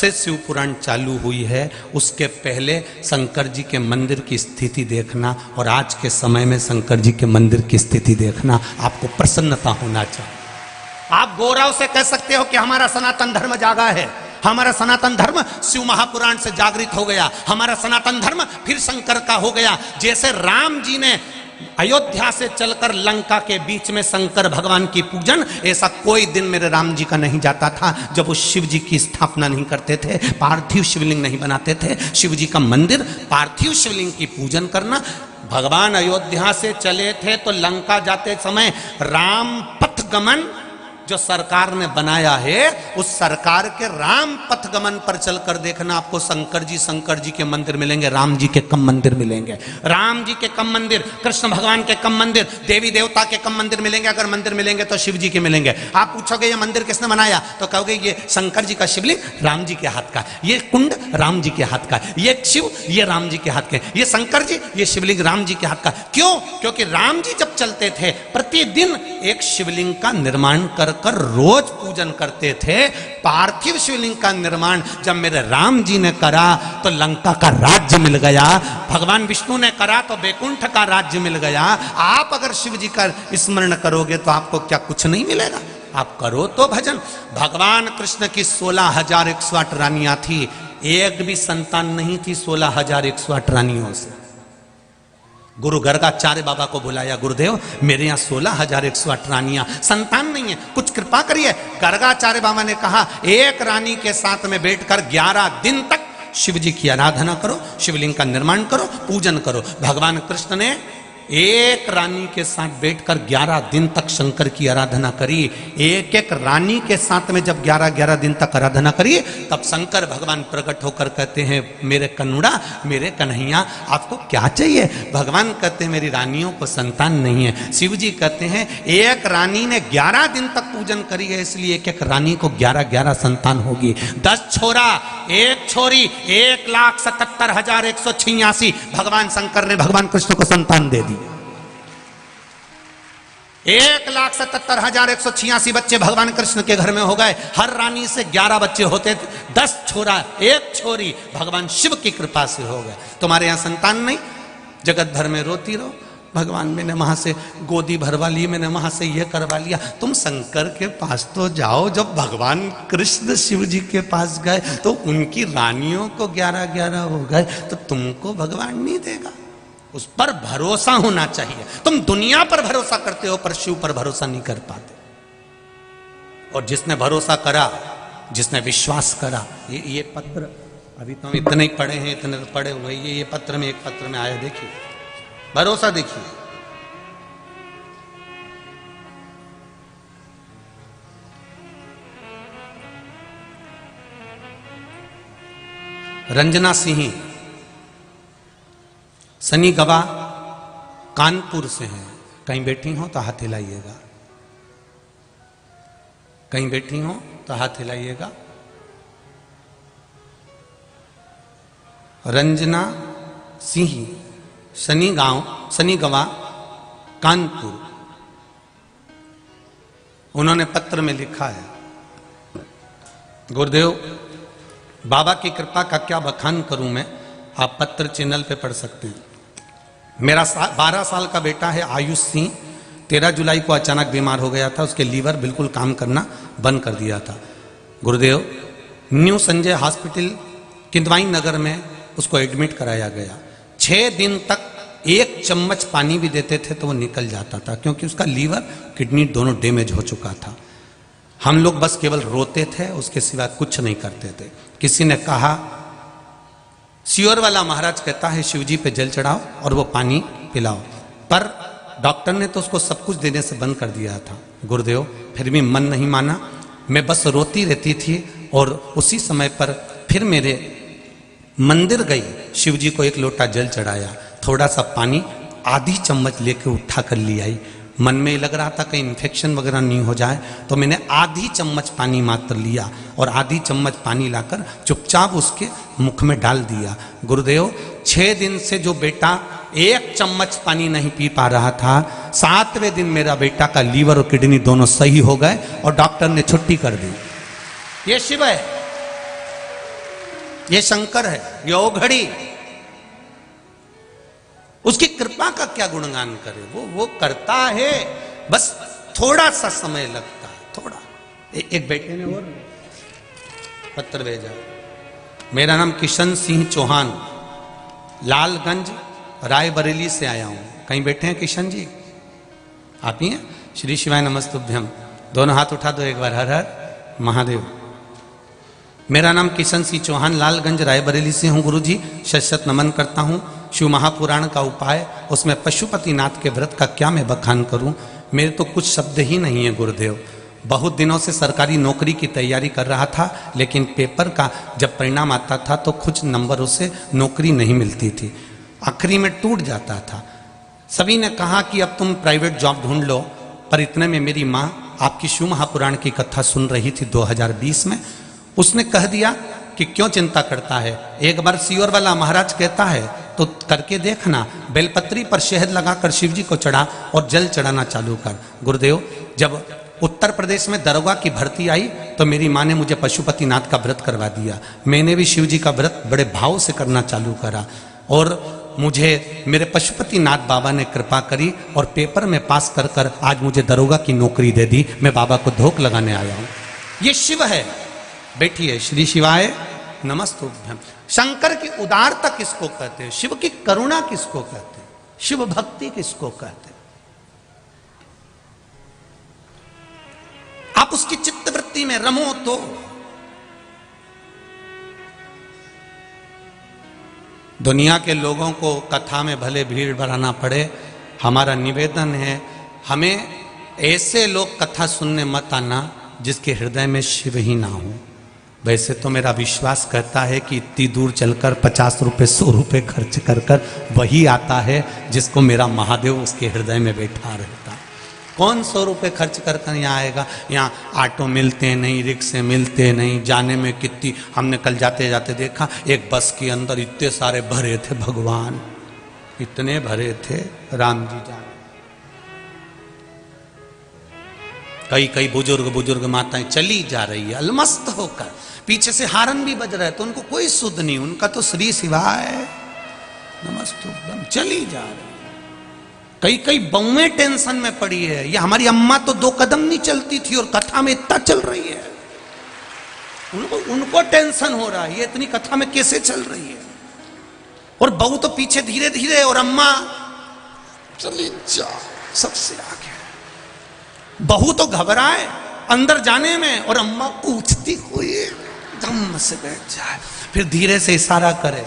से शिव पुराण चालू हुई है उसके पहले शंकर जी के मंदिर की स्थिति देखना और आज के समय में शंकर जी के मंदिर की स्थिति देखना, आपको प्रसन्नता होना चाहिए। आप गौरव से कह सकते हो कि हमारा सनातन धर्म जागा है, हमारा सनातन धर्म शिव महापुराण से जागृत हो गया, हमारा सनातन धर्म फिर शंकर का हो गया। जैसे राम जी ने अयोध्या से चलकर लंका के बीच में शंकर भगवान की पूजन, ऐसा कोई दिन मेरे राम जी का नहीं जाता था जब वो शिव जी की स्थापना नहीं करते थे, पार्थिव शिवलिंग नहीं बनाते थे। शिव जी का मंदिर, पार्थिव शिवलिंग की पूजन करना। भगवान अयोध्या से चले थे तो लंका जाते समय राम पथ गमन जो सरकार ने बनाया है, उस सरकार के राम पथ गमन पर चलकर देखना, आपको शंकर जी के मंदिर मिलेंगे, राम जी के कम मंदिर मिलेंगे। राम जी के कम मंदिर, कृष्ण भगवान के कम मंदिर, देवी देवता के कम मंदिर मिलेंगे। अगर मंदिर मिलेंगे तो शिव जी के मिलेंगे। आप पूछोगे ये मंदिर किसने बनाया, तो कहोगे ये शंकर जी का शिवलिंग राम जी के हाथ का, ये कुंड राम जी के हाथ का, ये शिव ये राम जी के हाथ के, ये शंकर जी ये शिवलिंग राम जी के हाथ का। क्यों? क्योंकि राम जी जब चलते थे प्रतिदिन एक शिवलिंग का निर्माण कर रोज पूजन करते थे। पार्थिव शिवलिंग का निर्माण जब मेरे राम जी ने करा तो लंका का राज्य मिल गया, भगवान विष्णु ने करा तो बैकुंठ का राज्य मिल गया। आप अगर शिव जी का स्मरण करोगे तो आपको क्या कुछ नहीं मिलेगा? आप करो तो भजन। भगवान कृष्ण की 16,108 रानियां थी, एक भी संतान नहीं थी 16,108 रानियों से। गुरु गर्गाचार्य बाबा को बुलाया, गुरुदेव मेरे यहाँ 16,108 रानियां, संतान नहीं है, कुछ कृपा करिए। गर्गाचार्य बाबा ने कहा एक रानी के साथ में बैठकर 11 दिन तक शिव जी की आराधना करो, शिवलिंग का निर्माण करो, पूजन करो। भगवान कृष्ण ने एक रानी के साथ बैठकर 11 दिन तक शंकर की आराधना करी। एक एक रानी के साथ में जब 11 दिन तक आराधना करी, तब शंकर भगवान प्रकट होकर कहते हैं मेरे कन्नुड़ा, मेरे कन्हैया आपको क्या चाहिए? भगवान कहते हैं मेरी रानियों को संतान नहीं है। शिव जी कहते हैं एक रानी ने 11 दिन तक पूजन करी है, इसलिए एक एक रानी को 11 संतान होगी। 10 छोरा 1 छोरी, 1,77,186 भगवान शंकर ने भगवान कृष्ण को संतान दे दी। 1,77,186 बच्चे भगवान कृष्ण के घर में हो गए। हर रानी से 11 बच्चे होते थे, 10 छोरा 1 छोरी भगवान शिव की कृपा से हो गए। तुम्हारे यहां संतान नहीं, जगत भर में रोती रहो, भगवान मैंने वहां से गोदी भरवा ली, मैंने वहां से ये करवा लिया। तुम शंकर के पास तो जाओ। जब भगवान कृष्ण शिव जी के पास गए तो उनकी रानियों को 11 हो गए, तो तुमको भगवान नहीं देगा? उस पर भरोसा होना चाहिए। तुम दुनिया पर भरोसा करते हो पर शिव पर भरोसा नहीं कर पाते। और जिसने भरोसा करा, जिसने विश्वास करा, ये पत्र अभी तो हम इतने ही पढ़े हैं, इतने पढ़े हुए, ये पत्र में, एक पत्र में आया, देखिए भरोसा देखिए। रंजना सिंह सनी गवा कानपुर से हैं। कहीं बैठी हो तो हाथ हिलाइएगा, कहीं बैठी हो तो हाथ हिलाइएगा। रंजना सिंह सनी गवा कानपुर, उन्होंने पत्र में लिखा है, गुरुदेव बाबा की कृपा का क्या बखान करूं मैं, आप पत्र चैनल पे पढ़ सकते हैं। मेरा 12 साल का बेटा है आयुष सिंह, 13 जुलाई को अचानक बीमार हो गया था, उसके लीवर बिल्कुल काम करना बंद कर दिया था। गुरुदेव न्यू संजय हॉस्पिटल किंदवाई नगर में उसको एडमिट कराया गया। 6 दिन तक 1 चम्मच पानी भी देते थे तो वो निकल जाता था, क्योंकि उसका लीवर किडनी दोनों डैमेज हो चुका था। हम लोग बस केवल रोते थे, उसके सिवा कुछ नहीं करते थे। किसी ने कहा, सियोर वाला महाराज कहता है शिव जी पे जल चढ़ाओ और वो पानी पिलाओ, पर डॉक्टर ने तो उसको सब कुछ देने से बंद कर दिया था। गुरुदेव फिर भी मन नहीं माना, मैं बस रोती रहती थी। और उसी समय पर फिर मेरे मंदिर गई, शिव जी को 1 लोटा जल चढ़ाया, थोड़ा सा पानी आधी चम्मच लेके उठा कर ले आई। मन में लग रहा था कहीं इन्फेक्शन वगैरह नहीं हो जाए, तो मैंने आधी चम्मच पानी मात्र लिया और आधी चम्मच पानी लाकर चुपचाप उसके मुख में डाल दिया। गुरुदेव 6 दिन से जो बेटा 1 चम्मच पानी नहीं पी पा रहा था, 7वें दिन मेरा बेटा का लीवर और किडनी दोनों सही हो गए और डॉक्टर ने छुट्टी कर दी। ये शिव है, ये शंकर है, ये ओघड़ी। उसकी कृपा का क्या गुणगान करे, वो करता है, बस थोड़ा सा समय लगता है, थोड़ा। एक बेटे ने और पत्र भेजा, मेरा नाम किशन सिंह चौहान, लालगंज रायबरेली से आया हूं। कहीं बैठे हैं किशन जी? आप ही हैं? श्री शिवाय नमस्तुभ्यम। दोनों हाथ उठा दो एक बार, हर हर महादेव। मेरा नाम किशन सिंह चौहान, लालगंज रायबरेली से हूँ गुरुजी। शत नमन करता हूँ। शिव महापुराण का उपाय, उसमें पशुपतिनाथ के व्रत का क्या मैं बखान करूं? मेरे तो कुछ शब्द ही नहीं है गुरुदेव। बहुत दिनों से सरकारी नौकरी की तैयारी कर रहा था, लेकिन पेपर का जब परिणाम आता था तो कुछ नंबरों से नौकरी नहीं मिलती थी, आखिरी में टूट जाता था। सभी ने कहा कि अब तुम प्राइवेट जॉब ढूंढ लो, पर इतने में मेरी माँ आपकी शिव महापुराण की कथा सुन रही थी 2020 में। उसने कह दिया कि क्यों चिंता करता है, एक बार सियोर वाला महाराज कहता है तो करके देखना। बेलपत्री पर शहद लगाकर शिव जी को चढ़ा और जल चढ़ाना चालू कर। गुरुदेव, जब उत्तर प्रदेश में दरोगा की भर्ती आई तो मेरी माँ ने मुझे पशुपतिनाथ का व्रत करवा दिया। मैंने भी शिव जी का व्रत बड़े भाव से करना चालू करा और मुझे मेरे पशुपतिनाथ बाबा ने कृपा करी और पेपर में पास कर कर आज मुझे दरोगा की नौकरी दे दी। मैं बाबा को धोख लगाने आया हूं। ये शिव है। बैठिए। श्री शिवाय नमस्तुभ्यम। शंकर की उदारता किसको कहते हैं? शिव की करुणा किसको कहते हैं? शिव भक्ति किसको कहते हैं? आप उसकी चित्तवृत्ति में रमो तो दुनिया के लोगों को कथा में भले भीड़ बढ़ाना पड़े, हमारा निवेदन है हमें ऐसे लोग कथा सुनने मत आना जिसके हृदय में शिव ही ना हो। वैसे तो मेरा विश्वास कहता है कि इतनी दूर चलकर 50 रुपए 100 रुपए खर्च कर कर वही आता है जिसको मेरा महादेव उसके हृदय में बैठा रहता है। कौन 100 रुपए खर्च कर कर यहाँ आएगा? यहाँ ऑटो मिलते नहीं, रिक्शे मिलते नहीं, जाने में कितनी, हमने कल जाते जाते देखा एक बस के अंदर इतने सारे भरे थे, भगवान इतने भरे थे, राम जी जाने। कई कई बुजुर्ग माताएं चली जा रही है अलमस्त होकर, पीछे से हारन भी बज रहा है तो उनको कोई सुध नहीं, उनका तो श्री शिवाय नमस्तुभ्यम चली जा रही है। कई कई बहुएं टेंशन में पड़ी है। ये हमारी अम्मा तो 2 कदम नहीं चलती थी और कथा में इतना चल रही है। उनको टेंशन हो रहा है ये इतनी कथा में कैसे चल रही है, और बहू तो पीछे धीरे धीरे और अम्मा चली जा सबसे आगे। बहू तो घबराए अंदर जाने में और अम्मा पूछती हुई धम्म से बैठ जाए, फिर धीरे से इशारा करे